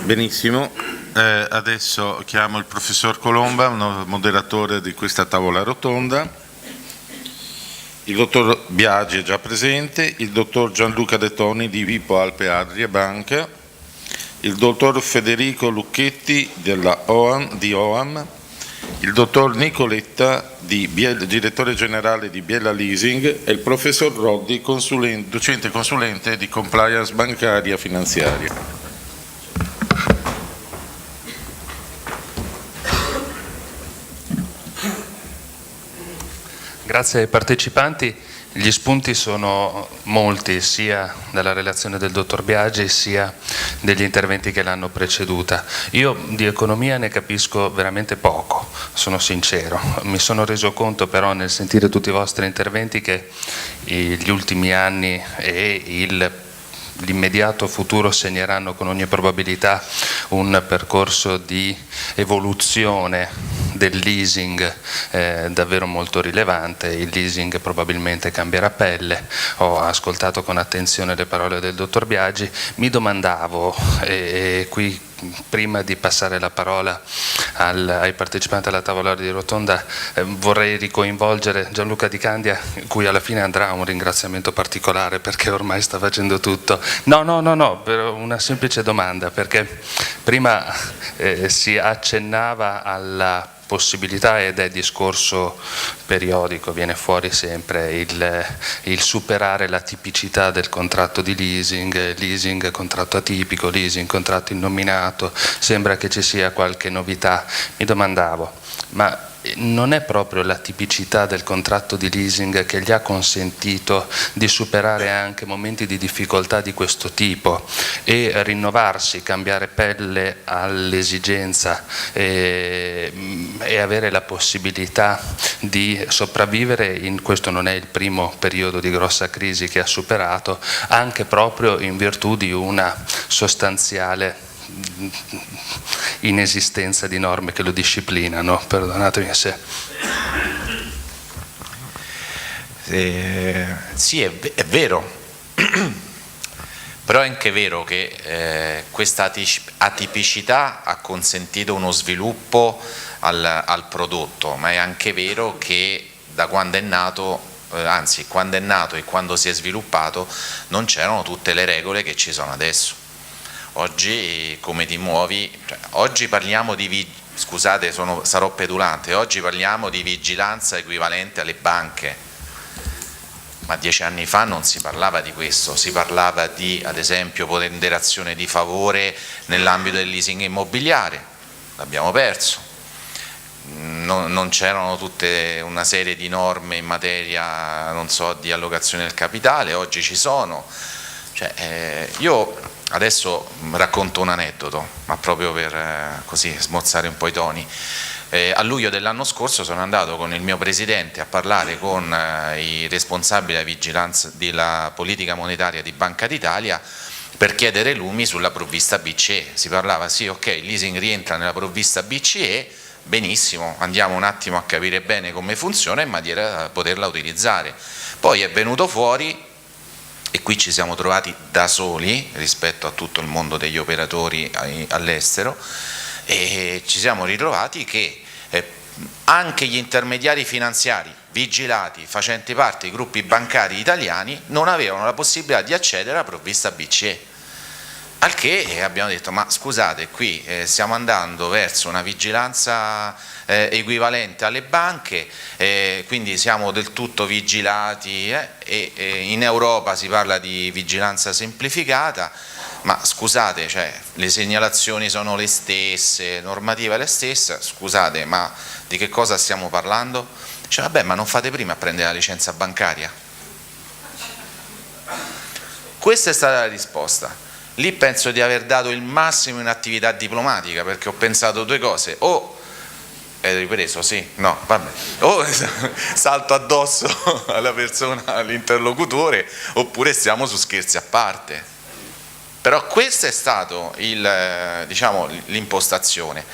Benissimo, adesso chiamo il professor Colomba, moderatore di questa tavola rotonda. Il dottor Biagi è già presente, il dottor Gianluca De Toni di Hypo Alpe Adria Banca, il dottor Federico Lucchetti di OAM, il dottor Nicoletta, direttore generale di Biella Leasing, e il professor Roddi, docente consulente di compliance bancaria finanziaria. Grazie ai partecipanti. Gli spunti sono molti, sia dalla relazione del dottor Biagi sia degli interventi che l'hanno preceduta. Io di economia ne capisco veramente poco, sono sincero. Mi sono reso conto però nel sentire tutti i vostri interventi che gli ultimi anni e l'immediato futuro segneranno con ogni probabilità un percorso di evoluzione del leasing davvero molto rilevante. Il leasing probabilmente cambierà pelle. Ho ascoltato con attenzione le parole del dottor Biagi. Mi domandavo, qui prima di passare la parola ai partecipanti alla tavola di rotonda, vorrei ricoinvolgere Gianluca Di Candia, cui alla fine andrà un ringraziamento particolare perché ormai sta facendo tutto. No, per una semplice domanda, perché prima si accennava alla possibilità, ed è discorso periodico, viene fuori sempre, il superare la tipicità del contratto di leasing contratto atipico, leasing contratto innominato, sembra che ci sia qualche novità. Mi domandavo, ma non è proprio la tipicità del contratto di leasing che gli ha consentito di superare anche momenti di difficoltà di questo tipo e rinnovarsi, cambiare pelle all'esigenza e avere la possibilità di sopravvivere questo non è il primo periodo di grossa crisi che ha superato, anche proprio in virtù di una sostanziale inesistenza di norme che lo disciplinano, perdonatemi se... Sì, è vero, però è anche vero che questa atipicità ha consentito uno sviluppo al prodotto, ma è anche vero che da quando è nato, anzi quando è nato e quando si è sviluppato, non c'erano tutte le regole che ci sono adesso. Oggi come ti muovi? Oggi parliamo di, scusate sarò petulante, oggi parliamo di vigilanza equivalente alle banche, ma 10 anni fa non si parlava di questo, si parlava di, ad esempio, ponderazione di favore nell'ambito del leasing immobiliare, l'abbiamo perso, non c'erano tutta una serie di norme in materia, non so, di allocazione del capitale, oggi ci sono. Io adesso racconto un aneddoto, ma proprio per così smorzare un po' i toni. A luglio dell'anno scorso sono andato con il mio presidente a parlare con i responsabili della vigilanza della politica monetaria di Banca d'Italia per chiedere lumi sulla provvista BCE. Si parlava, sì, ok, il leasing rientra nella provvista BCE, benissimo, andiamo un attimo a capire bene come funziona in maniera da poterla utilizzare. Poi è venuto fuori, e qui ci siamo trovati da soli rispetto a tutto il mondo degli operatori all'estero, e ci siamo ritrovati che anche gli intermediari finanziari vigilati facenti parte dei gruppi bancari italiani non avevano la possibilità di accedere alla provvista BCE. Al che abbiamo detto, ma scusate, qui stiamo andando verso una vigilanza equivalente alle banche, quindi siamo del tutto vigilati e in Europa si parla di vigilanza semplificata, ma scusate, le segnalazioni sono le stesse, normativa è la stessa, scusate, ma di che cosa stiamo parlando? Vabbè, ma non fate prima a prendere la licenza bancaria? Questa è stata la risposta. Lì penso di aver dato il massimo in attività diplomatica, perché ho pensato due cose: o è ripreso, sì, no, vabbè, o salto addosso alla persona, all'interlocutore, oppure stiamo su scherzi a parte. Però questa è stata l'impostazione.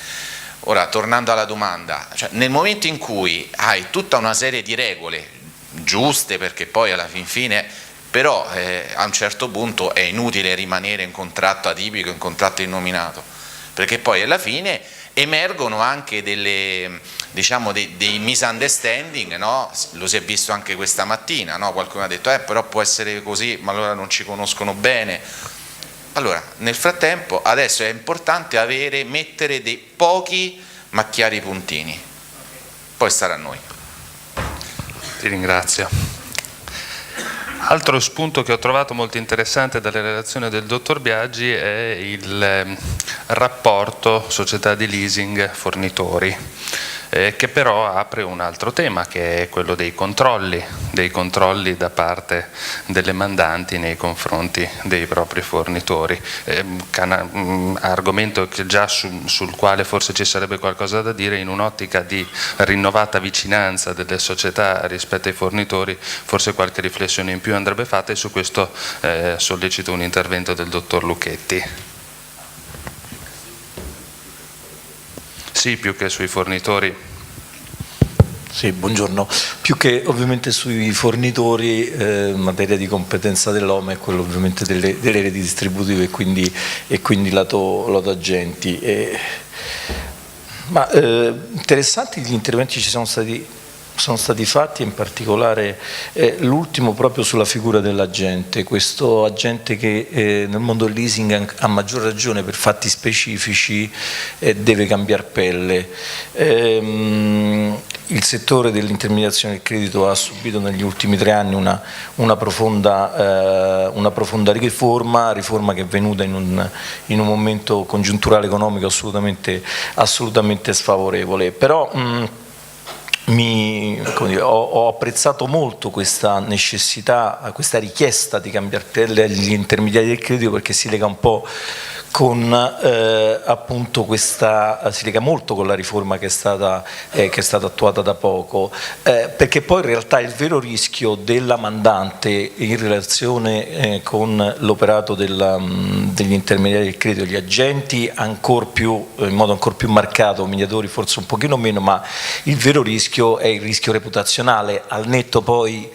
Ora, tornando alla domanda, nel momento in cui hai tutta una serie di regole giuste, perché poi alla fin fine però a un certo punto è inutile rimanere in contratto atipico, in contratto innominato, perché poi alla fine emergono anche dei misunderstanding, no? Lo si è visto anche questa mattina, no? Qualcuno ha detto però può essere così, ma allora non ci conoscono bene. Allora, nel frattempo adesso è importante mettere dei pochi ma chiari puntini, poi starà a noi. Ti ringrazio. Altro spunto che ho trovato molto interessante dalle relazioni del dottor Biagi è il rapporto società di leasing fornitori, che però apre un altro tema, che è quello dei controlli da parte delle mandanti nei confronti dei propri fornitori, argomento che già sul quale forse ci sarebbe qualcosa da dire. In un'ottica di rinnovata vicinanza delle società rispetto ai fornitori, forse qualche riflessione in più andrebbe fatta, e su questo sollecito un intervento del dottor Lucchetti. Sì, più che sui fornitori. Sì, buongiorno. Più che ovviamente sui fornitori, materia di competenza dell'OMA è quello ovviamente delle reti distributive e quindi lato agenti. Interessanti gli interventi ci sono stati fatti, in particolare l'ultimo proprio sulla figura dell'agente, questo agente che nel mondo del leasing a maggior ragione per fatti specifici deve cambiare pelle. Il settore dell'intermediazione del credito ha subito negli ultimi 3 anni una profonda riforma che è venuta in un momento congiunturale economico assolutamente sfavorevole, però ho apprezzato molto questa necessità, questa richiesta di cambiare pelle agli intermediari del credito, perché si lega un po' con appunto si lega molto con la riforma che è stata attuata da poco, perché poi in realtà il vero rischio della mandante in relazione con l'operato degli intermediari del credito, gli agenti in modo ancora più marcato, mediatori forse un pochino meno, ma il vero rischio è il rischio reputazionale, al netto poi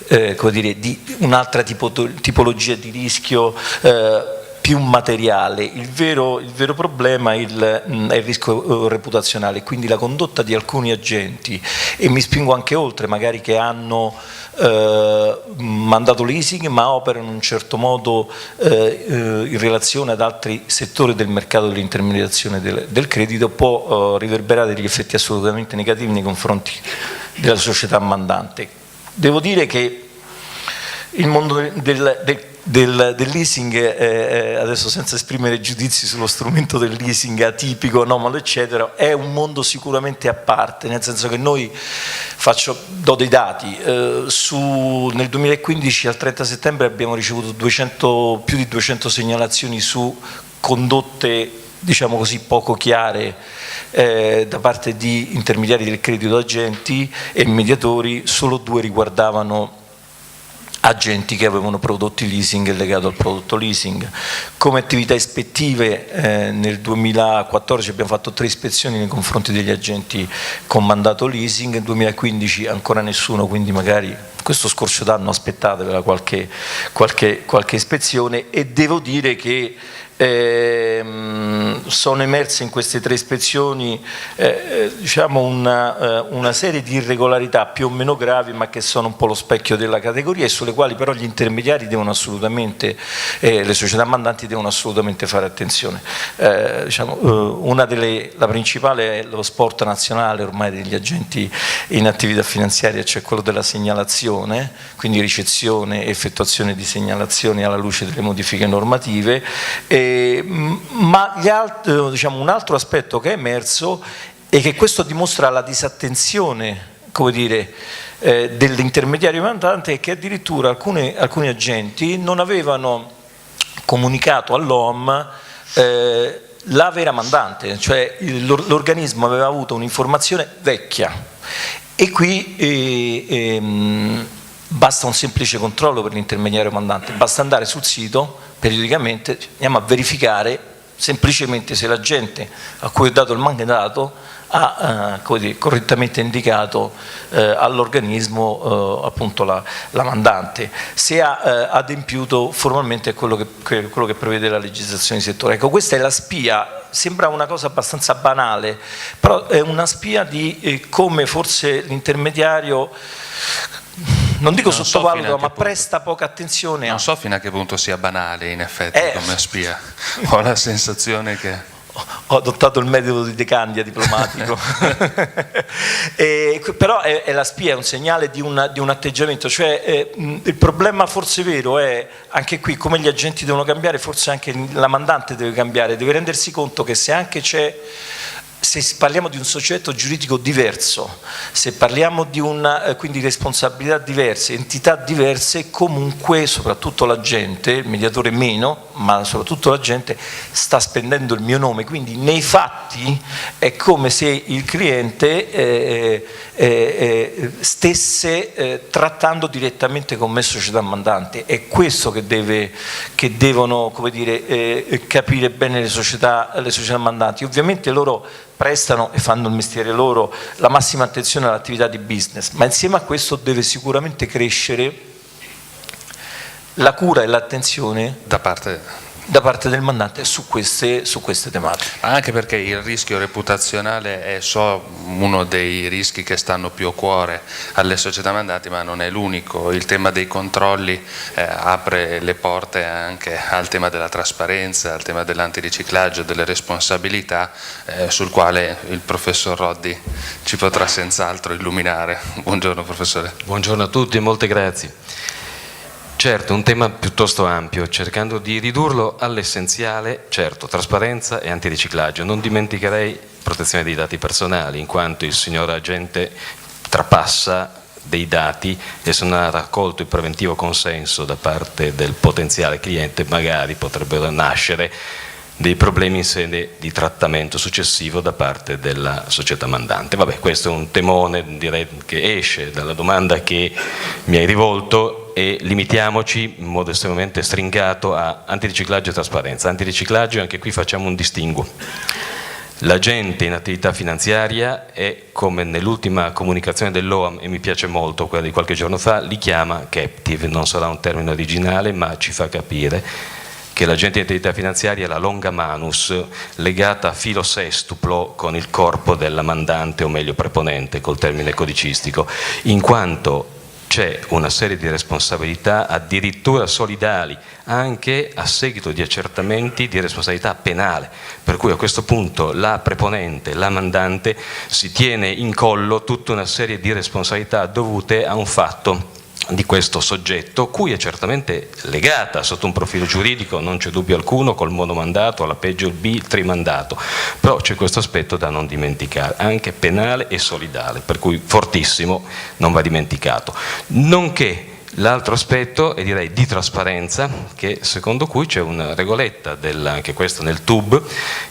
di un'altra tipologia di rischio più materiale. Il vero problema è il rischio reputazionale, quindi la condotta di alcuni agenti, e mi spingo anche oltre, magari che hanno mandato leasing ma operano in un certo modo in relazione ad altri settori del mercato dell'intermediazione del credito, può riverberare degli effetti assolutamente negativi nei confronti della società mandante. Devo dire che il mondo del leasing, adesso senza esprimere giudizi sullo strumento del leasing atipico, anomalo eccetera, è un mondo sicuramente a parte, nel senso che noi do dei dati, nel 2015 al 30 settembre abbiamo ricevuto più di 200 segnalazioni su condotte, diciamo così, poco chiare da parte di intermediari del credito, agenti e mediatori. Solo 2 riguardavano agenti che avevano prodotti leasing e legato al prodotto leasing. Come attività ispettive nel 2014 abbiamo fatto 3 ispezioni nei confronti degli agenti con mandato leasing, nel 2015 ancora nessuno, quindi magari questo scorcio d'anno aspettatevela qualche ispezione, e devo dire che sono emerse in queste 3 ispezioni diciamo una serie di irregolarità più o meno gravi, ma che sono un po' lo specchio della categoria, e sulle quali però gli intermediari devono assolutamente, le società mandanti devono assolutamente fare attenzione. La principale è lo sport nazionale ormai degli agenti in attività finanziaria, cioè quello della segnalazione, quindi ricezione e effettuazione di segnalazioni alla luce delle modifiche normative. Ma un altro aspetto che è emerso è che questo dimostra la disattenzione, come dire, dell'intermediario mandante, e che addirittura alcuni agenti non avevano comunicato all'OM la vera mandante, cioè l'organismo aveva avuto un'informazione vecchia, e qui basta un semplice controllo per l'intermediario mandante, basta andare sul sito periodicamente, andiamo a verificare semplicemente se l'agente a cui ho dato il mandato ha correttamente indicato all'organismo appunto la mandante, se ha adempiuto formalmente a quello che prevede la legislazione di settore. Ecco, questa è la spia. Sembra una cosa abbastanza banale, però è una spia di come forse l'intermediario, non dico sottovaluta, ma presta poca attenzione. Non so fino a che punto sia banale, in effetti, come spia. Ho la sensazione che... Ho adottato il metodo di De Candia diplomatico. Però è la spia, è un segnale di un atteggiamento, cioè il problema forse vero è anche qui come gli agenti devono cambiare, forse anche la mandante deve cambiare, deve rendersi conto che se parliamo di un soggetto giuridico diverso, se parliamo di quindi responsabilità diverse, entità diverse, comunque soprattutto l'agente, il mediatore meno, ma soprattutto l'agente sta spendendo il mio nome, quindi nei fatti è come se il cliente stesse trattando direttamente con me società mandante. È questo che devono capire bene le società mandanti. Ovviamente loro prestano e fanno il mestiere loro la massima attenzione all'attività di business, ma insieme a questo deve sicuramente crescere la cura e l'attenzione da parte del mandante su queste tematiche. Anche perché il rischio reputazionale è uno dei rischi che stanno più a cuore alle società mandanti, ma non è l'unico. Il tema dei controlli apre le porte anche al tema della trasparenza, al tema dell'antiriciclaggio, delle responsabilità, sul quale il professor Roddi ci potrà senz'altro illuminare. Buongiorno professore. Buongiorno a tutti e molte grazie. Certo, un tema piuttosto ampio, cercando di ridurlo all'essenziale, certo, trasparenza e antiriciclaggio. Non dimenticherei protezione dei dati personali, in quanto il signor agente trapassa dei dati e se non ha raccolto il preventivo consenso da parte del potenziale cliente, magari potrebbero nascere dei problemi in sede di trattamento successivo da parte della società mandante. Vabbè, questo è un temone, direi, che esce dalla domanda che mi hai rivolto, e limitiamoci in modo estremamente stringato a antiriciclaggio e trasparenza. Antiriciclaggio, anche qui facciamo un distinguo. L'agente in attività finanziaria è, come nell'ultima comunicazione dell'OAM, e mi piace molto quella di qualche giorno fa, li chiama captive, non sarà un termine originale, ma ci fa capire che l'agente di attività finanziaria è la longa manus legata a filo sestuplo con il corpo della mandante, o meglio preponente col termine codicistico, in quanto c'è una serie di responsabilità addirittura solidali anche a seguito di accertamenti di responsabilità penale, per cui a questo punto la preponente, la mandante, si tiene in collo tutta una serie di responsabilità dovute a un fatto di questo soggetto, cui è certamente legata sotto un profilo giuridico, non c'è dubbio alcuno, col monomandato, alla peggio il trimandato, però c'è questo aspetto da non dimenticare, anche penale e solidale, per cui fortissimo, non va dimenticato. Nonché l'altro aspetto è, direi, di trasparenza, che secondo cui c'è una regoletta, anche questo nel TUB,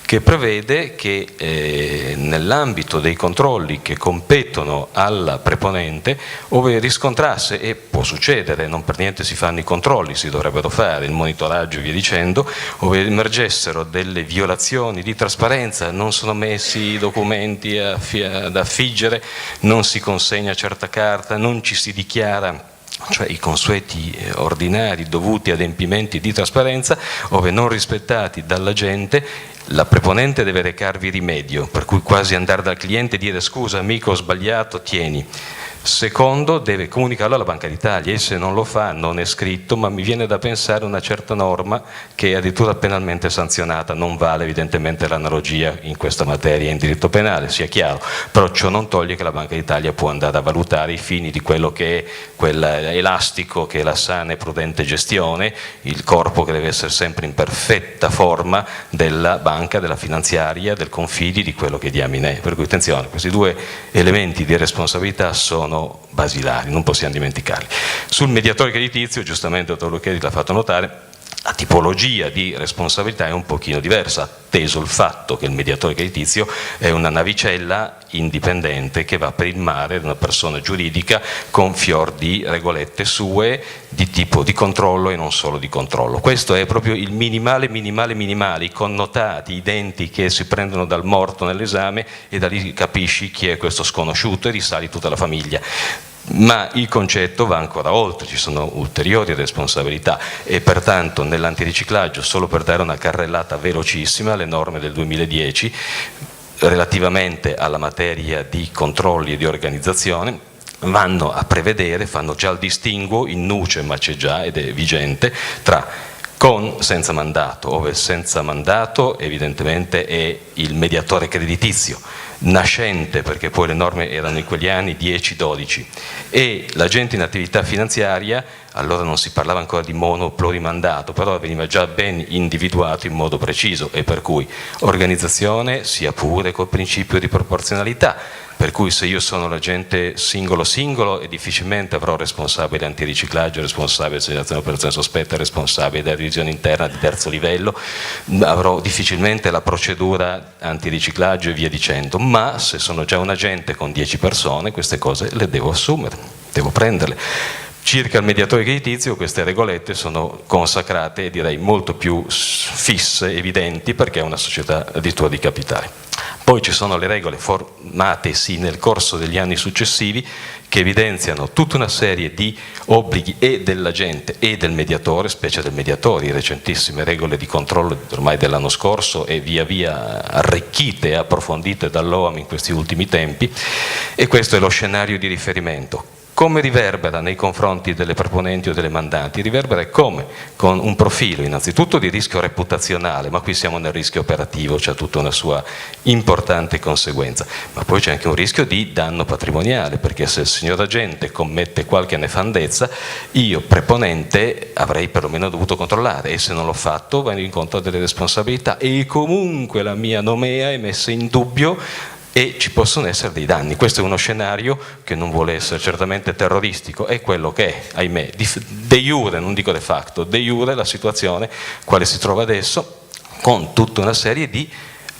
che prevede che nell'ambito dei controlli che competono alla preponente, ove riscontrasse, e può succedere, non per niente si fanno i controlli, si dovrebbero fare il monitoraggio e via dicendo, ove emergessero delle violazioni di trasparenza, non sono messi i documenti da affiggere, non si consegna certa carta, non ci si dichiara, cioè i consueti ordinari dovuti adempimenti di trasparenza, ove non rispettati dall'agente, la preponente deve recarvi rimedio, per cui quasi andare dal cliente e dire scusa amico ho sbagliato, tieni. Secondo, deve comunicarlo alla Banca d'Italia, e se non lo fa non è scritto, ma mi viene da pensare una certa norma che è addirittura penalmente sanzionata. Non vale evidentemente l'analogia in questa materia in diritto penale, sia chiaro, però ciò non toglie che la Banca d'Italia può andare a valutare i fini di quello che è quell'elastico che è la sana e prudente gestione, il corpo che deve essere sempre in perfetta forma della banca, della finanziaria, del confidi, di quello che diamine è. Per cui attenzione, questi due elementi di responsabilità sono basilari, non possiamo dimenticarli. Sul mediatore creditizio, giustamente il dottor Lucchesi l'ha fatto notare, La tipologia di responsabilità è un pochino diversa, atteso il fatto che il mediatore creditizio è una navicella indipendente che va per il mare, una persona giuridica con fior di regolette sue di tipo di controllo e non solo di controllo. Questo è proprio il minimale, i connotati, i denti che si prendono dal morto nell'esame, e da lì capisci chi è questo sconosciuto e risali tutta la famiglia. Ma il concetto va ancora oltre, ci sono ulteriori responsabilità, e pertanto nell'antiriciclaggio, solo per dare una carrellata velocissima, le norme del 2010 relativamente alla materia di controlli e di organizzazione vanno a prevedere, fanno già il distinguo in nuce, ma c'è già ed è vigente, tra con senza mandato, ove senza mandato evidentemente è il mediatore creditizio, nascente, perché poi le norme erano in quegli anni 10-12, e l'agente in attività finanziaria, allora non si parlava ancora di mono plurimandato, però veniva già ben individuato in modo preciso, e per cui organizzazione sia pure col principio di proporzionalità, per cui se io sono l'agente singolo e difficilmente avrò responsabile antiriciclaggio, responsabile segnalazione operazione sospetta, responsabile della divisione interna di terzo livello, avrò difficilmente la procedura antiriciclaggio e via dicendo, ma se sono già un agente con 10 persone queste cose le devo assumere, devo prenderle. Circa il mediatore creditizio queste regolette sono consacrate e direi molto più fisse, evidenti, perché è una società addirittura di capitale. Poi ci sono le regole formatesi nel corso degli anni successivi che evidenziano tutta una serie di obblighi e dell'agente e del mediatore, specie del mediatore, recentissime regole di controllo ormai dell'anno scorso e via via arricchite e approfondite dall'OAM in questi ultimi tempi, e questo è lo scenario di riferimento. Come riverbera nei confronti delle proponenti o delle mandanti? Riverbera come? Con un profilo innanzitutto di rischio reputazionale, ma qui siamo nel rischio operativo, c'è tutta una sua importante conseguenza, ma poi c'è anche un rischio di danno patrimoniale, perché se il signor agente commette qualche nefandezza, io preponente avrei perlomeno dovuto controllare, e se non l'ho fatto vengo incontro a delle responsabilità, e comunque la mia nomea è messa in dubbio e ci possono essere dei danni. Questo è uno scenario che non vuole essere certamente terroristico, è quello che è, ahimè, de iure, non dico de facto, de iure la situazione quale si trova adesso, con tutta una serie di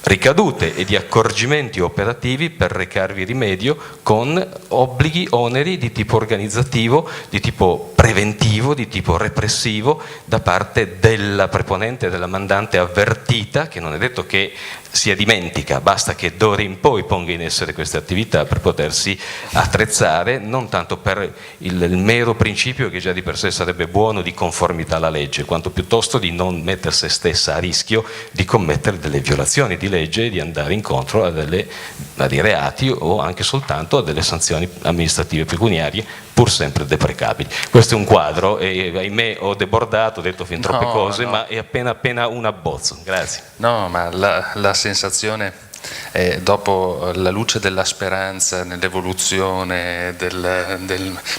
ricadute e di accorgimenti operativi per recarvi rimedio, con obblighi, oneri di tipo organizzativo, di tipo preventivo, di tipo repressivo da parte della preponente, della mandante avvertita, che non è detto che sia dimentica, basta che d'ora in poi ponga in essere queste attività per potersi attrezzare, non tanto per il mero principio che già di per sé sarebbe buono di conformità alla legge, quanto piuttosto di non mettere se stessa a rischio di commettere delle violazioni di legge e di andare incontro a dei reati o anche soltanto a delle sanzioni amministrative pecuniarie pur sempre deprecabili. Questo è un quadro e ahimè ho debordato, ho detto fin troppe cose, ma è appena un abbozzo. Grazie. No, ma la sensazione è, dopo la luce della speranza nell'evoluzione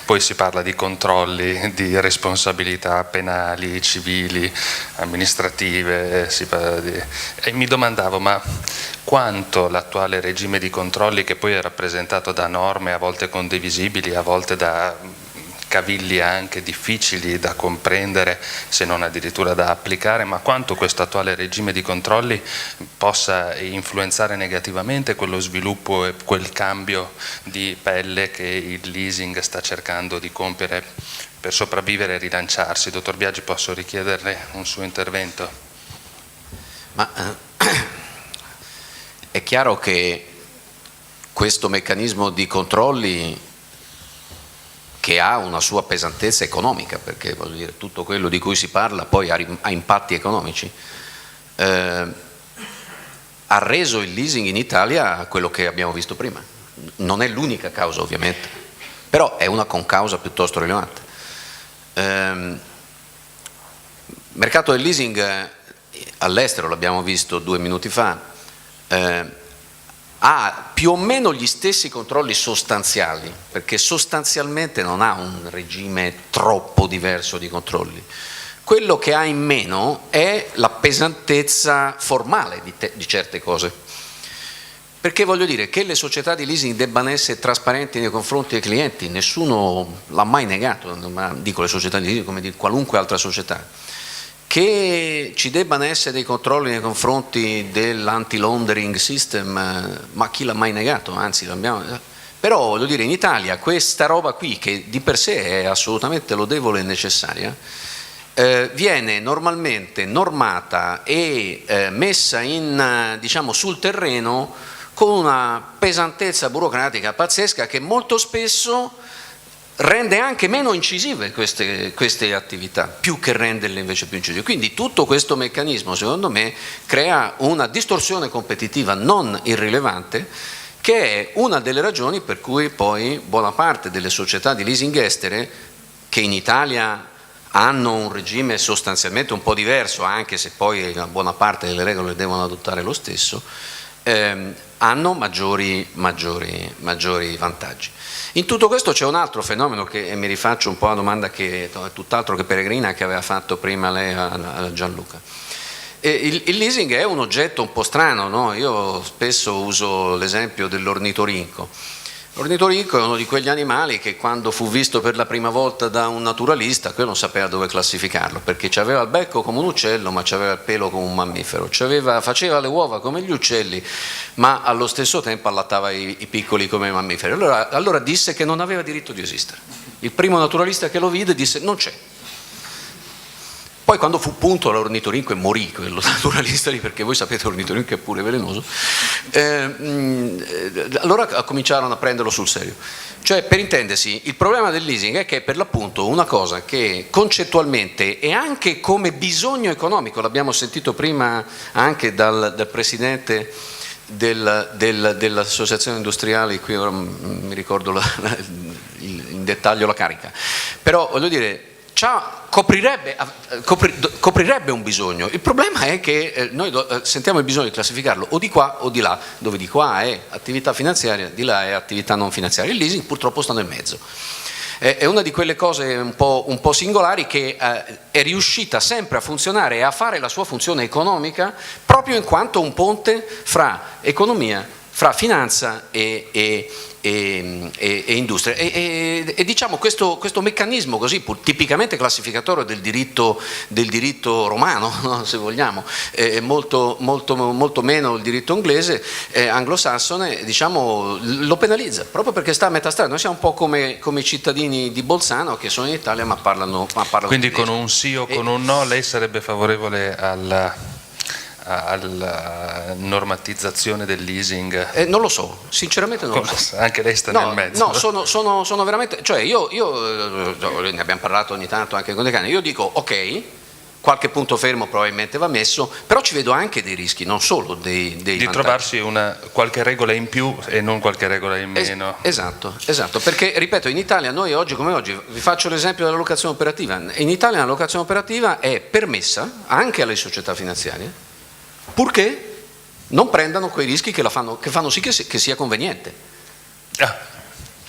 poi si parla di controlli, di responsabilità penali, civili, amministrative, e mi domandavo, ma quanto l'attuale regime di controlli, che poi è rappresentato da norme a volte condivisibili, a volte da cavilli anche difficili da comprendere, se non addirittura da applicare, ma quanto questo attuale regime di controlli possa influenzare negativamente quello sviluppo e quel cambio di pelle che il leasing sta cercando di compiere per sopravvivere e rilanciarsi. Dottor Biagi, posso richiederle un suo intervento? Ma è chiaro che questo meccanismo di controlli, che ha una sua pesantezza economica, perché voglio dire, tutto quello di cui si parla poi ha impatti economici, ha reso il leasing in Italia quello che abbiamo visto prima. Non è l'unica causa ovviamente, però è una concausa piuttosto rilevante. Mercato del leasing all'estero, l'abbiamo visto 2 minuti fa, ha più o meno gli stessi controlli sostanziali, perché sostanzialmente non ha un regime troppo diverso di controlli. Quello che ha in meno è la pesantezza formale di certe cose, perché voglio dire che le società di leasing debbano essere trasparenti nei confronti dei clienti, nessuno l'ha mai negato, ma dico le società di leasing come di qualunque altra società. che ci debbano essere dei controlli nei confronti dell'anti-laundering system, ma chi l'ha mai negato? Anzi, però voglio dire, in Italia questa roba qui, che di per sé è assolutamente lodevole e necessaria, viene normalmente normata e messa diciamo, sul terreno con una pesantezza burocratica pazzesca che molto spesso rende anche meno incisive queste attività, più che renderle invece più incisive. Quindi tutto questo meccanismo, secondo me, crea una distorsione competitiva non irrilevante, che è una delle ragioni per cui poi buona parte delle società di leasing estere, che in Italia hanno un regime sostanzialmente un po' diverso, anche se poi una buona parte delle regole devono adottare lo stesso, hanno maggiori vantaggi. In tutto questo c'è un altro fenomeno che, e mi rifaccio un po' alla domanda che è tutt'altro che peregrina che aveva fatto prima lei a Gianluca. Il leasing è un oggetto un po' strano, no? Io spesso uso l'esempio dell'ornitorinco. L'ornitorinco è uno di quegli animali che quando fu visto per la prima volta da un naturalista, quello non sapeva dove classificarlo, perché aveva il becco come un uccello, ma aveva il pelo come un mammifero, faceva le uova come gli uccelli, ma allo stesso tempo allattava i piccoli come i mammiferi. Allora disse che non aveva diritto di esistere. Il primo naturalista che lo vide disse non c'è. Poi quando fu punto l'ornitorinco e morì quello naturalista lì, perché voi sapete l'ornitorinco è pure velenoso, allora cominciarono a prenderlo sul serio. Cioè, per intendersi, il problema del leasing è che è per l'appunto una cosa che concettualmente e anche come bisogno economico, l'abbiamo sentito prima anche dal presidente dell'associazione industriali, qui ora mi ricordo in dettaglio la carica, però voglio dire, coprirebbe un bisogno. Il problema è che noi sentiamo il bisogno di classificarlo o di qua o di là, dove di qua è attività finanziaria, di là è attività non finanziaria. Il leasing purtroppo sta nel mezzo. È una di quelle cose un po' singolari che è riuscita sempre a funzionare e a fare la sua funzione economica proprio in quanto un ponte fra economia, fra finanza e industria. E diciamo questo meccanismo così tipicamente classificatorio del diritto romano, no? Se vogliamo, molto meno il diritto inglese, anglosassone, diciamo, lo penalizza proprio perché sta a metà strada. Noi siamo un po' come i cittadini di Bolzano che sono in Italia ma parlano quindi tedesco. Con un sì o con un no lei sarebbe favorevole alla normatizzazio del leasing? Non lo so, sinceramente non lo so. Anche lei sta nel mezzo. No, sono veramente, cioè io ne abbiamo parlato ogni tanto anche con dei cani, io dico ok, qualche punto fermo probabilmente va messo, però ci vedo anche dei rischi, non solo dei vantaggi. Trovarsi qualche regola in più e non qualche regola in meno. Esatto, perché ripeto, in Italia noi oggi come oggi, vi faccio l'esempio della locazione operativa, in Italia la locazione operativa è permessa anche alle società finanziarie, purché non prendano quei rischi che fanno sì che sia conveniente.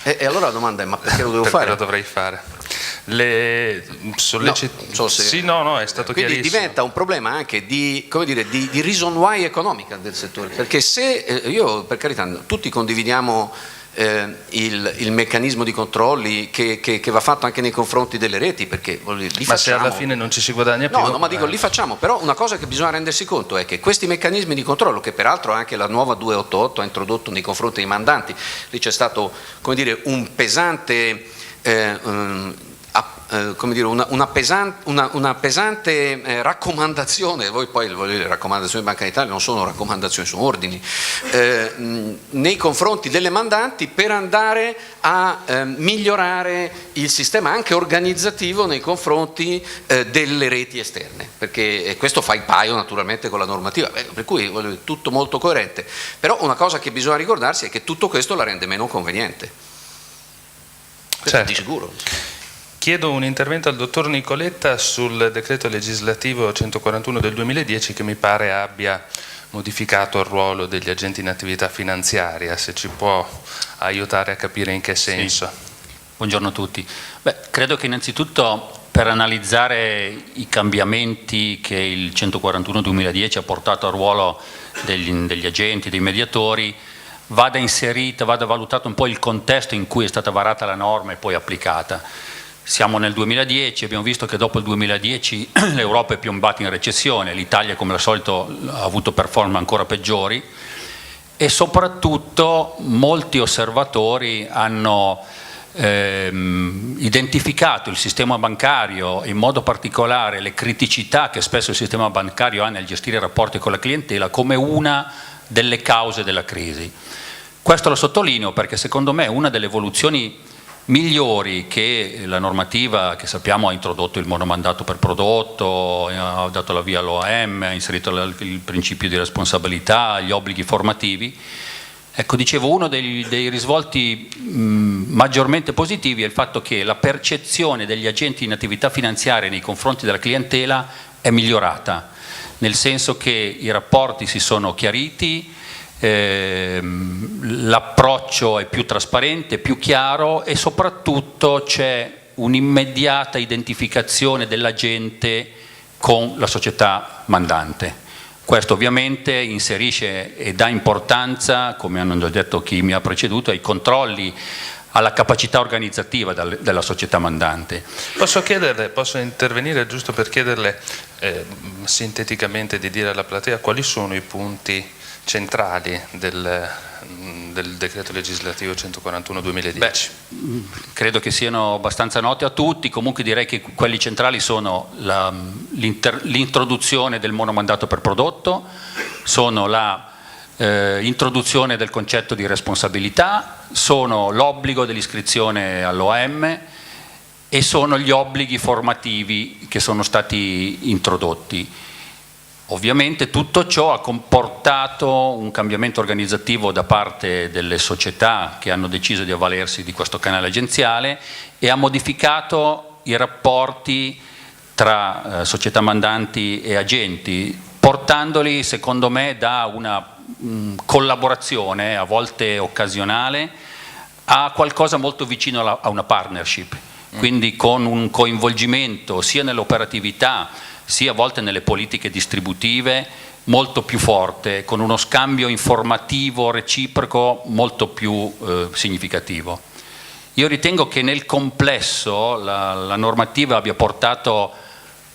E allora la domanda è: ma perché lo devo fare? Perché lo dovrei fare? È stato chiarissimo. Quindi diventa un problema anche di reason why economica del settore, perché se io, per carità, tutti condividiamo il meccanismo di controlli che va fatto anche nei confronti delle reti, perché ma se alla fine non ci si guadagna più, ma dico li facciamo, però una cosa che bisogna rendersi conto è che questi meccanismi di controllo, che peraltro anche la nuova 288 ha introdotto nei confronti dei mandanti, lì c'è stato un pesante una pesante raccomandazione, voi poi le raccomandazioni di Banca d'Italia non sono raccomandazioni, sono ordini, nei confronti delle mandanti per andare a migliorare il sistema anche organizzativo nei confronti delle reti esterne, perché questo fa il paio naturalmente con la normativa, per cui tutto molto coerente, però una cosa che bisogna ricordarsi è che tutto questo la rende meno conveniente, certo. Di sicuro. Chiedo un intervento al dottor Nicoletta sul decreto legislativo 141 del 2010 che mi pare abbia modificato il ruolo degli agenti in attività finanziaria, se ci può aiutare a capire in che senso. Sì. Buongiorno a tutti. Credo che innanzitutto per analizzare i cambiamenti che il 141-2010 ha portato al ruolo degli agenti, dei mediatori, vada valutato un po' il contesto in cui è stata varata la norma e poi applicata. Siamo nel 2010, abbiamo visto che dopo il 2010 l'Europa è piombata in recessione, l'Italia come al solito ha avuto performance ancora peggiori e soprattutto molti osservatori hanno identificato il sistema bancario, in modo particolare le criticità che spesso il sistema bancario ha nel gestire i rapporti con la clientela, come una delle cause della crisi. Questo lo sottolineo perché secondo me una delle evoluzioni migliori che la normativa, che sappiamo ha introdotto il monomandato per prodotto, ha dato la via all'OAM, ha inserito il principio di responsabilità, gli obblighi formativi. Ecco, dicevo, uno dei risvolti maggiormente positivi è il fatto che la percezione degli agenti in attività finanziaria nei confronti della clientela è migliorata, nel senso che i rapporti si sono chiariti, l'approccio è più trasparente, più chiaro e soprattutto c'è un'immediata identificazione dell'agente con la società mandante. Questo ovviamente inserisce e dà importanza, come hanno già detto chi mi ha preceduto, ai controlli, alla capacità organizzativa della società mandante. Posso intervenire giusto per chiederle sinteticamente di dire alla platea quali sono i punti centrali del decreto legislativo 141/2010? Credo che siano abbastanza noti a tutti, comunque direi che quelli centrali sono l'introduzione del monomandato per prodotto, sono l'introduzione del concetto di responsabilità, sono l'obbligo dell'iscrizione all'OAM e sono gli obblighi formativi che sono stati introdotti. Ovviamente tutto ciò ha comportato un cambiamento organizzativo da parte delle società che hanno deciso di avvalersi di questo canale agenziale e ha modificato i rapporti tra società mandanti e agenti, portandoli secondo me da una collaborazione a volte occasionale a qualcosa molto vicino a una partnership, quindi con un coinvolgimento sia nell'operatività sia a volte nelle politiche distributive molto più forte, con uno scambio informativo reciproco molto più significativo. Io ritengo che nel complesso la normativa abbia portato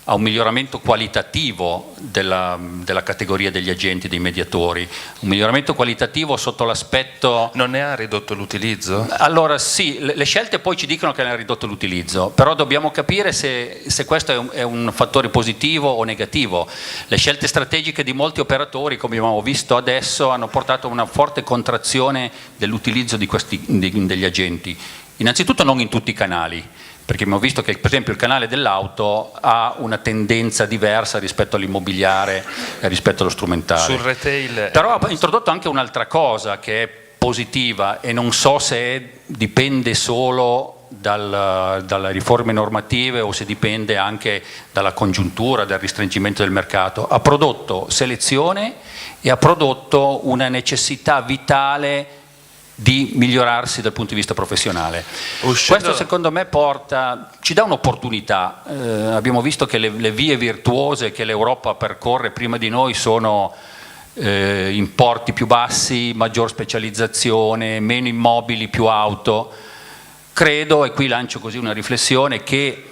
a un miglioramento qualitativo della categoria degli agenti, dei mediatori, un miglioramento qualitativo sotto l'aspetto... Non ne ha ridotto l'utilizzo? Allora sì, le scelte poi ci dicono che ne ha ridotto l'utilizzo, però dobbiamo capire se questo è un fattore positivo o negativo. Le scelte strategiche di molti operatori, come abbiamo visto adesso, hanno portato a una forte contrazione dell'utilizzo degli agenti, innanzitutto non in tutti i canali, perché abbiamo visto che per esempio il canale dell'auto ha una tendenza diversa rispetto all'immobiliare e rispetto allo strumentale. Sul retail... Però ha introdotto anche un'altra cosa che è positiva e non so se dipende solo dalle riforme normative o se dipende anche dalla congiuntura, dal restringimento del mercato. Ha prodotto selezione e ha prodotto una necessità vitale di migliorarsi dal punto di vista professionale. Questo secondo me ci dà un'opportunità. Abbiamo visto che le vie virtuose che l'Europa percorre prima di noi sono importi più bassi, maggior specializzazione, meno immobili, più auto. Credo, e qui lancio così una riflessione, che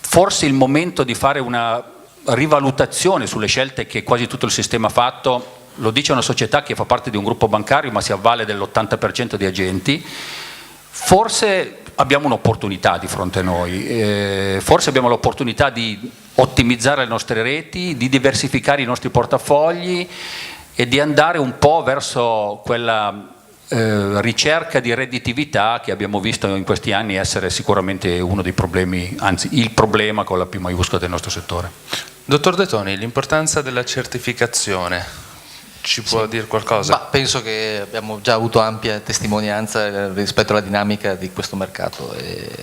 forse il momento di fare una rivalutazione sulle scelte che quasi tutto il sistema ha fatto. Lo dice una società che fa parte di un gruppo bancario ma si avvale dell'80% di agenti. Forse abbiamo un'opportunità di fronte a noi, forse abbiamo l'opportunità di ottimizzare le nostre reti, di diversificare i nostri portafogli e di andare un po' verso quella ricerca di redditività che abbiamo visto in questi anni essere sicuramente uno dei problemi, anzi il problema con la P maiuscola del nostro settore. Dottor De Toni, l'importanza della certificazione. Ci può dire qualcosa? Penso che abbiamo già avuto ampia testimonianza rispetto alla dinamica di questo mercato.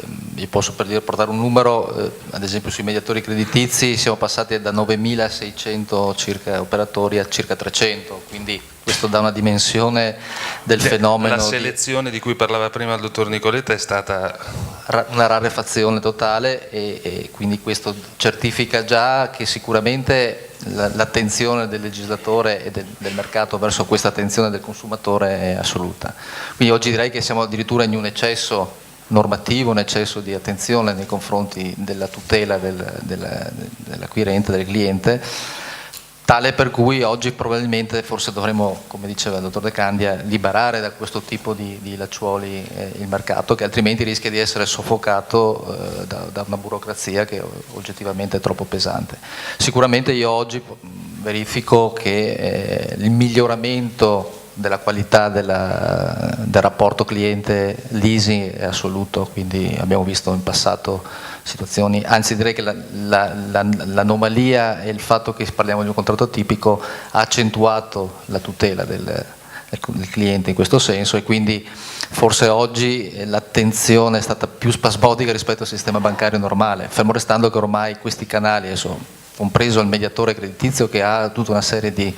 Vi posso portare un numero, ad esempio sui mediatori creditizi siamo passati da 9.600 circa operatori a circa 300, quindi questo dà una dimensione del fenomeno. La selezione di cui parlava prima il dottor Nicoletta è stata una rarefazione totale e quindi questo certifica già che sicuramente l'attenzione del legislatore e del mercato verso questa attenzione del consumatore è assoluta. Quindi oggi direi che siamo addirittura in un eccesso normativo, un eccesso di attenzione nei confronti della tutela dell'acquirente, del cliente, tale per cui oggi probabilmente forse dovremmo, come diceva il dottor De Candia, liberare da questo tipo di lacciuoli il mercato, che altrimenti rischia di essere soffocato da una burocrazia che oggettivamente è troppo pesante. Sicuramente io oggi verifico che il miglioramento della qualità del rapporto cliente leasing è assoluto, quindi abbiamo visto in passato situazioni, anzi direi che l'anomalia e il fatto che parliamo di un contratto atipico ha accentuato la tutela del cliente in questo senso, e quindi forse oggi l'attenzione è stata più spasmodica rispetto al sistema bancario normale, fermo restando che ormai questi canali, adesso compreso il mediatore creditizio che ha tutta una serie di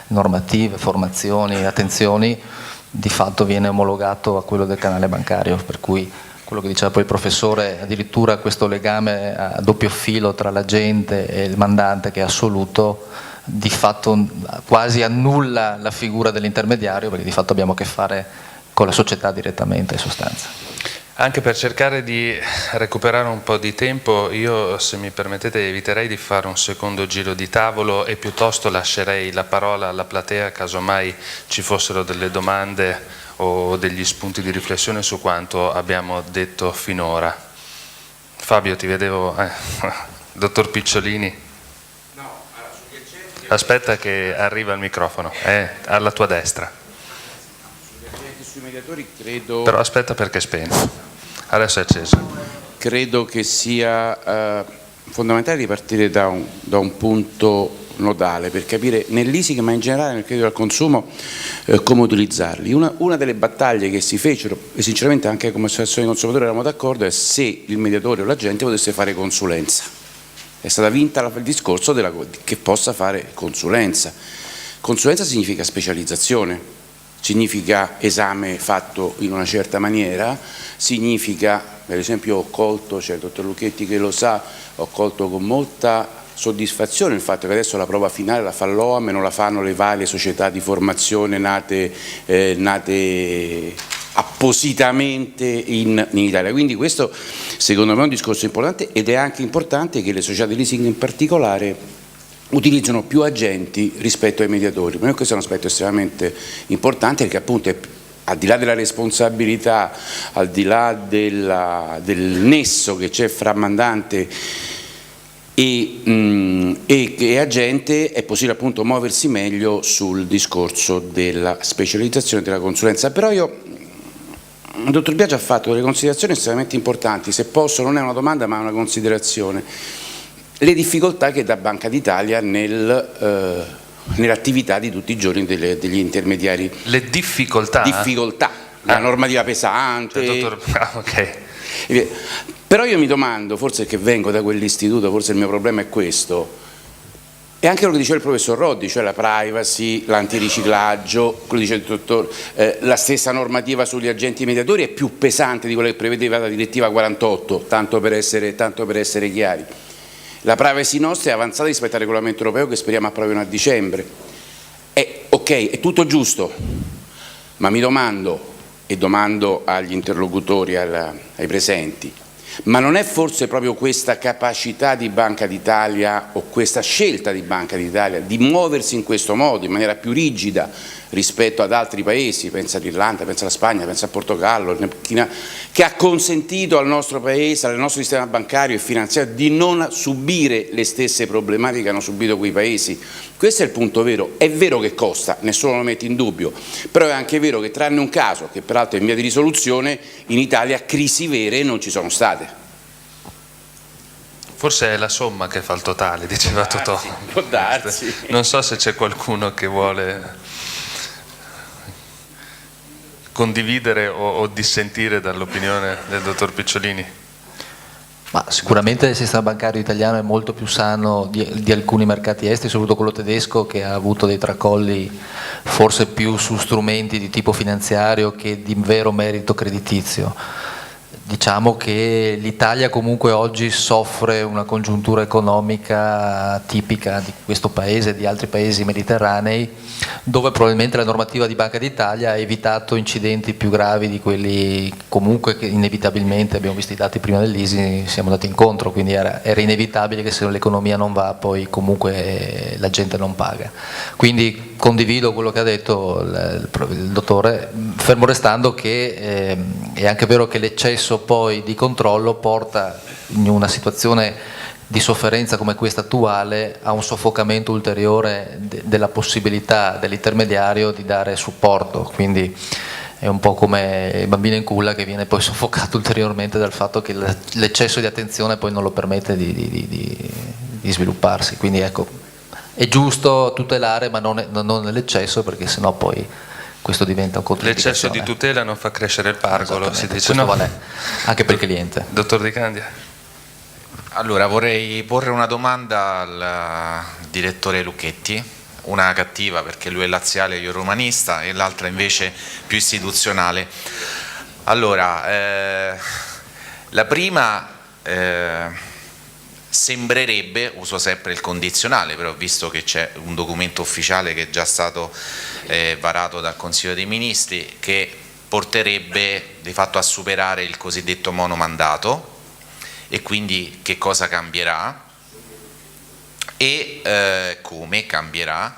normative, formazioni, attenzioni, di fatto viene omologato a quello del canale bancario, per cui quello che diceva poi il professore, addirittura questo legame a doppio filo tra l'agente e il mandante che è assoluto, di fatto quasi annulla la figura dell'intermediario, perché di fatto abbiamo a che fare con la società direttamente in sostanza. Anche per cercare di recuperare un po' di tempo, io, se mi permettete, eviterei di fare un secondo giro di tavolo e piuttosto lascerei la parola alla platea, casomai ci fossero delle domande o degli spunti di riflessione su quanto abbiamo detto finora. Fabio, ti vedevo, dottor Picciolini. Aspetta che arriva il microfono, alla tua destra. Sui mediatori credo... Però aspetta perché spento. Adesso è acceso. Credo che sia fondamentale ripartire da un punto nodale per capire nel leasing, ma in generale nel credito al consumo, come utilizzarli. Una delle battaglie che si fecero, e sinceramente anche come associazione dei consumatori eravamo d'accordo, è se il mediatore o l'agente potesse fare consulenza. È stata vinta il discorso che possa fare consulenza. Consulenza significa specializzazione, significa esame fatto in una certa maniera, significa, per esempio ho colto, c'è il dottor Lucchetti che lo sa, ho colto con molta soddisfazione il fatto che adesso la prova finale la fa l'OAM e non la fanno le varie società di formazione nate appositamente in Italia. Quindi questo secondo me è un discorso importante, ed è anche importante che le società di leasing in particolare utilizzano più agenti rispetto ai mediatori. Per me questo è un aspetto estremamente importante, perché appunto al di là della responsabilità, al di là del nesso che c'è fra mandante e agente, è possibile appunto muoversi meglio sul discorso della specializzazione e della consulenza. Però il dottor Biagi ha fatto delle considerazioni estremamente importanti, se posso non è una domanda ma una considerazione. Le difficoltà che dà Banca d'Italia nell'attività di tutti i giorni degli intermediari. Le difficoltà? La normativa pesante. Cioè, dottor... ok. Però io mi domando, forse che vengo da quell'istituto, forse il mio problema è questo, e anche quello che diceva il professor Roddi, cioè la privacy, l'antiriciclaggio, quello che dice il dottor, la stessa normativa sugli agenti mediatori è più pesante di quella che prevedeva la direttiva 48, tanto per essere chiari. La privacy nostra è avanzata rispetto al regolamento europeo che speriamo approvino a dicembre. Ok, è tutto giusto, ma mi domando, e domando agli interlocutori, ai presenti, ma non è forse proprio questa capacità di Banca d'Italia o questa scelta di Banca d'Italia di muoversi in questo modo, in maniera più rigida rispetto ad altri paesi, pensa all'Irlanda, pensa alla Spagna, pensa al Portogallo, che ha consentito al nostro paese, al nostro sistema bancario e finanziario di non subire le stesse problematiche che hanno subito quei paesi? Questo è il punto vero. È vero che costa, nessuno lo mette in dubbio, però è anche vero che tranne un caso, che peraltro è in via di risoluzione, in Italia crisi vere non ci sono state. Forse è la somma che fa il totale, diceva Totò. Può darsi. Non so se c'è qualcuno che vuole condividere o dissentire dall'opinione del dottor Picciolini. Ma sicuramente il sistema bancario italiano è molto più sano di alcuni mercati esteri, soprattutto quello tedesco, che ha avuto dei tracolli forse più su strumenti di tipo finanziario che di vero merito creditizio. Diciamo che l'Italia comunque oggi soffre una congiuntura economica tipica di questo paese e di altri paesi mediterranei, dove probabilmente la normativa di Banca d'Italia ha evitato incidenti più gravi di quelli comunque che inevitabilmente, abbiamo visto i dati prima dell'ISI, siamo andati incontro, quindi era inevitabile che se l'economia non va poi comunque la gente non paga. Quindi condivido quello che ha detto il dottore, fermo restando che è anche vero che l'eccesso poi di controllo porta in una situazione di sofferenza come questa attuale a un soffocamento ulteriore della possibilità dell'intermediario di dare supporto, quindi è un po' come il bambino in culla che viene poi soffocato ulteriormente dal fatto che l'eccesso di attenzione poi non lo permette di svilupparsi, quindi ecco, è giusto tutelare ma non nell'eccesso, perché sennò poi questo diventa un l'eccesso di tutela non fa crescere il pargolo, si dice, no? Vale anche per il cliente. Dottor Di Candia. Allora, vorrei porre una domanda al direttore Lucchetti, una cattiva perché lui è laziale e io romanista, e l'altra invece più istituzionale. Allora, la prima sembrerebbe, uso sempre il condizionale, però visto che c'è un documento ufficiale che è già stato varato dal Consiglio dei Ministri, che porterebbe di fatto a superare il cosiddetto monomandato, e quindi che cosa cambierà e come cambierà,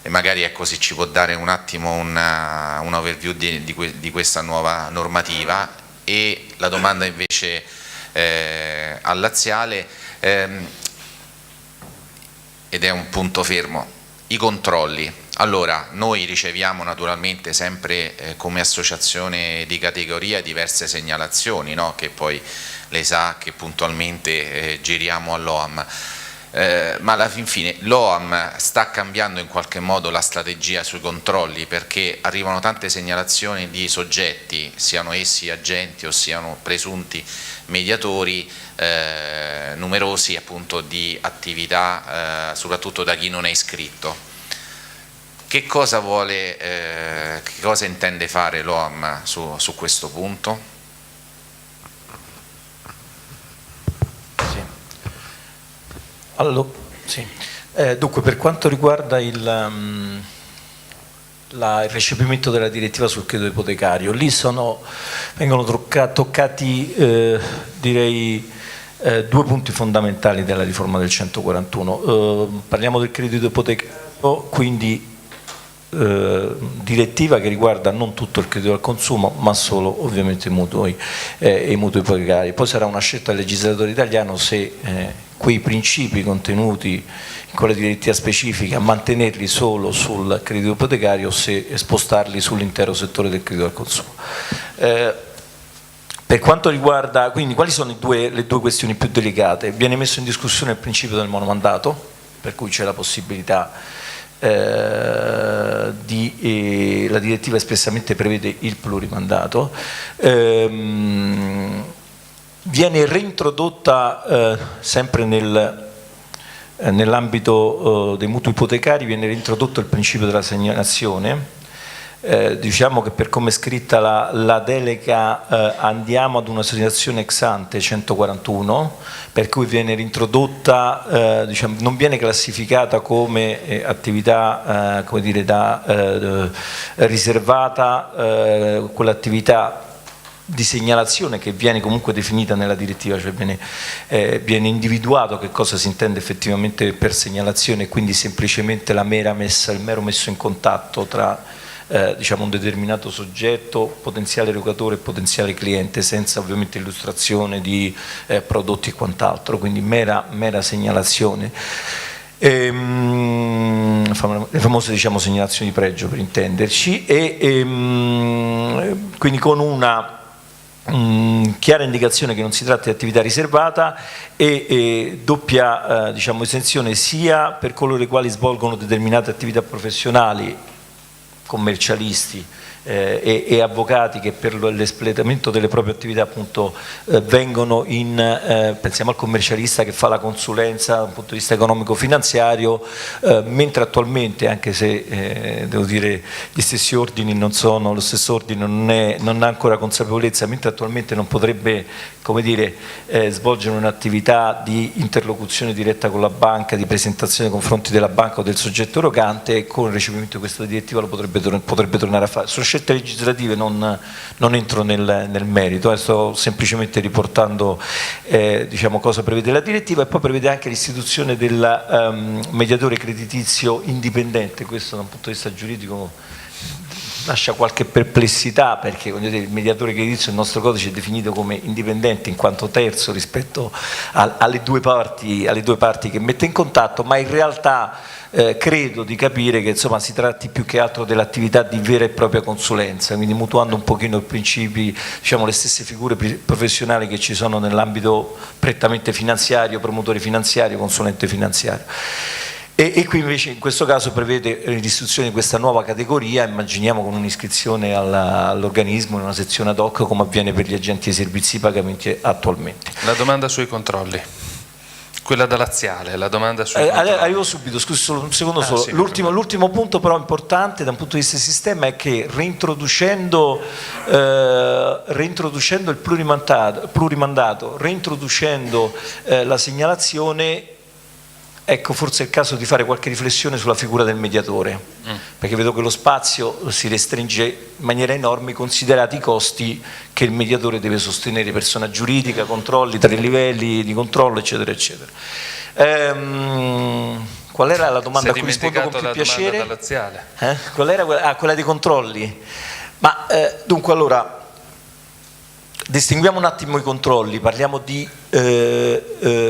e magari ecco se ci può dare un attimo un overview di questa nuova normativa. E la domanda invece al laziale, ed è un punto fermo, i controlli. Allora, noi riceviamo naturalmente sempre come associazione di categoria diverse segnalazioni, no? Che poi lei sa che puntualmente giriamo all'OAM, ma alla fin fine l'OAM sta cambiando in qualche modo la strategia sui controlli, perché arrivano tante segnalazioni di soggetti, siano essi agenti o siano presunti mediatori, numerosi appunto di attività, soprattutto da chi non è iscritto. Che cosa vuole, che cosa intende fare l'OAM su questo punto? Sì. Allora, sì. Dunque, per quanto riguarda il recepimento della direttiva sul credito ipotecario, lì vengono toccati direi due punti fondamentali della riforma del 141. Parliamo del credito ipotecario, quindi direttiva che riguarda non tutto il credito al consumo ma solo ovviamente i mutui ipotecari. Poi sarà una scelta del legislatore italiano se quei principi contenuti in quella direttiva specifica mantenerli solo sul credito ipotecario o se spostarli sull'intero settore del credito al consumo. Per quanto riguarda, quindi, quali sono le due questioni più delicate? Viene messo in discussione il principio del monomandato, per cui c'è la possibilità la direttiva espressamente prevede il plurimandato, viene reintrodotta sempre nell'ambito dei mutui ipotecari, viene reintrodotto il principio della segnalazione. Diciamo che per come è scritta la delega andiamo ad una segnalazione ex ante 141, per cui viene reintrodotta, diciamo, non viene classificata come attività come dire, riservata quell'attività di segnalazione che viene comunque definita nella direttiva, cioè viene individuato che cosa si intende effettivamente per segnalazione, e quindi semplicemente il mero messo in contatto tra diciamo un determinato soggetto, potenziale erogatore e potenziale cliente, senza ovviamente illustrazione di prodotti e quant'altro, quindi mera segnalazione. Le famose, diciamo, segnalazioni di pregio, per intenderci, quindi con una chiara indicazione che non si tratta di attività riservata e doppia diciamo, esenzione sia per coloro i quali svolgono determinate attività professionali, commercialisti e avvocati che per l'espletamento delle proprie attività appunto vengono pensiamo al commercialista che fa la consulenza dal punto di vista economico-finanziario, mentre attualmente, anche se devo dire gli stessi ordini non sono, lo stesso ordine non ha ancora consapevolezza, mentre attualmente non potrebbe, come dire, svolgere un'attività di interlocuzione diretta con la banca, di presentazione nei confronti della banca o del soggetto erogante, con il recepimento di questa direttiva lo potrebbe tornare a fare. Sono scelte legislative, non entro nel merito, sto semplicemente riportando diciamo, cosa prevede la direttiva, e poi prevede anche l'istituzione del mediatore creditizio indipendente. Questo da un punto di vista giuridico lascia qualche perplessità, perché il mediatore creditizio nel nostro codice è definito come indipendente in quanto terzo rispetto alle due parti che mette in contatto, ma in realtà credo di capire che insomma si tratti più che altro dell'attività di vera e propria consulenza, quindi mutuando un pochino i principi, diciamo, le stesse figure professionali che ci sono nell'ambito prettamente finanziario, promotore finanziario, consulente finanziario. E qui invece in questo caso prevede l'istituzione di questa nuova categoria, immaginiamo con un'iscrizione all'organismo in una sezione ad hoc, come avviene per gli agenti dei servizi pagamente attualmente. La domanda sui controlli, quella da laziale, la domanda sui controlli. Arrivo subito, scusi solo un secondo solo. Sì, l'ultimo punto però importante da un punto di vista del sistema è che reintroducendo il plurimandato, reintroducendo la segnalazione, ecco, forse è il caso di fare qualche riflessione sulla figura del mediatore, perché vedo che lo spazio si restringe in maniera enorme, considerati i costi che il mediatore deve sostenere, persona giuridica, controlli, 3 livelli di controllo, eccetera, eccetera. Qual era la domanda a cui rispondo con più piacere? Qual era quella dei controlli? Ma dunque, allora, distinguiamo un attimo i controlli, parliamo di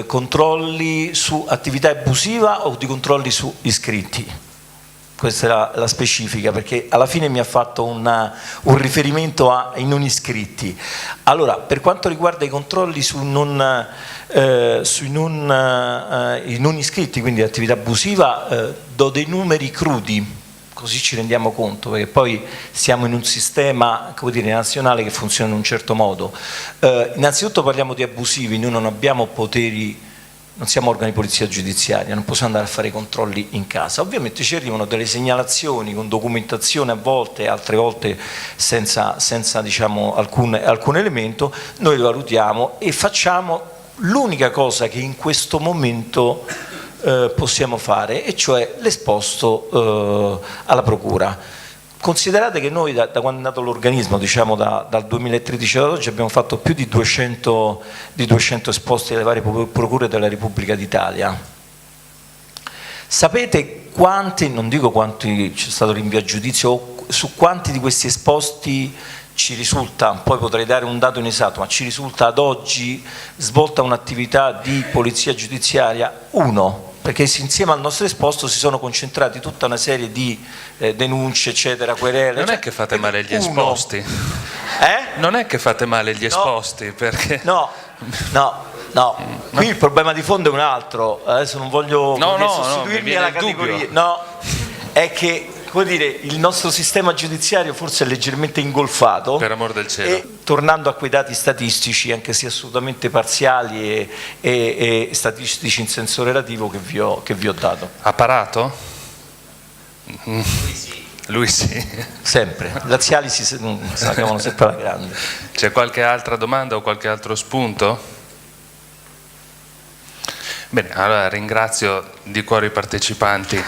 controlli su attività abusiva o di controlli su iscritti? Questa è la specifica, perché alla fine mi ha fatto un riferimento ai non iscritti. Allora, per quanto riguarda i controlli sui non iscritti, quindi attività abusiva, do dei numeri crudi, così ci rendiamo conto, perché poi siamo in un sistema, come dire, nazionale che funziona in un certo modo. Innanzitutto parliamo di abusivi, noi non abbiamo poteri, non siamo organi di polizia giudiziaria, non possiamo andare a fare i controlli in casa. Ovviamente ci arrivano delle segnalazioni con documentazione a volte, altre volte senza diciamo, alcun elemento, noi le valutiamo e facciamo l'unica cosa che in questo momento possiamo fare, e cioè l'esposto alla procura. Considerate che noi da quando è nato l'organismo, diciamo dal 2013 ad oggi, abbiamo fatto più di 200 esposti alle varie procure della Repubblica d'Italia. Sapete quanti, non dico quanti c'è stato rinvio a giudizio, o su quanti di questi esposti ci risulta, poi potrei dare un dato inesatto, ma ci risulta ad oggi svolta un'attività di polizia giudiziaria? 1, perché insieme al nostro esposto si sono concentrati tutta una serie di denunce, eccetera, querele. Non è che fate male gli esposti? Non è che fate male gli esposti, perché... No, qui il problema di fondo è un altro, adesso non voglio sostituirmi alla categoria, è che, come dire, il nostro sistema giudiziario forse è leggermente ingolfato, per amor del cielo. E tornando a quei dati statistici, anche se assolutamente parziali e statistici in senso relativo, che vi ho dato. Ha parato? Lui sì. Sempre, laziali si chiamano sempre alla grande. C'è qualche altra domanda o qualche altro spunto? Bene, allora ringrazio di cuore i partecipanti.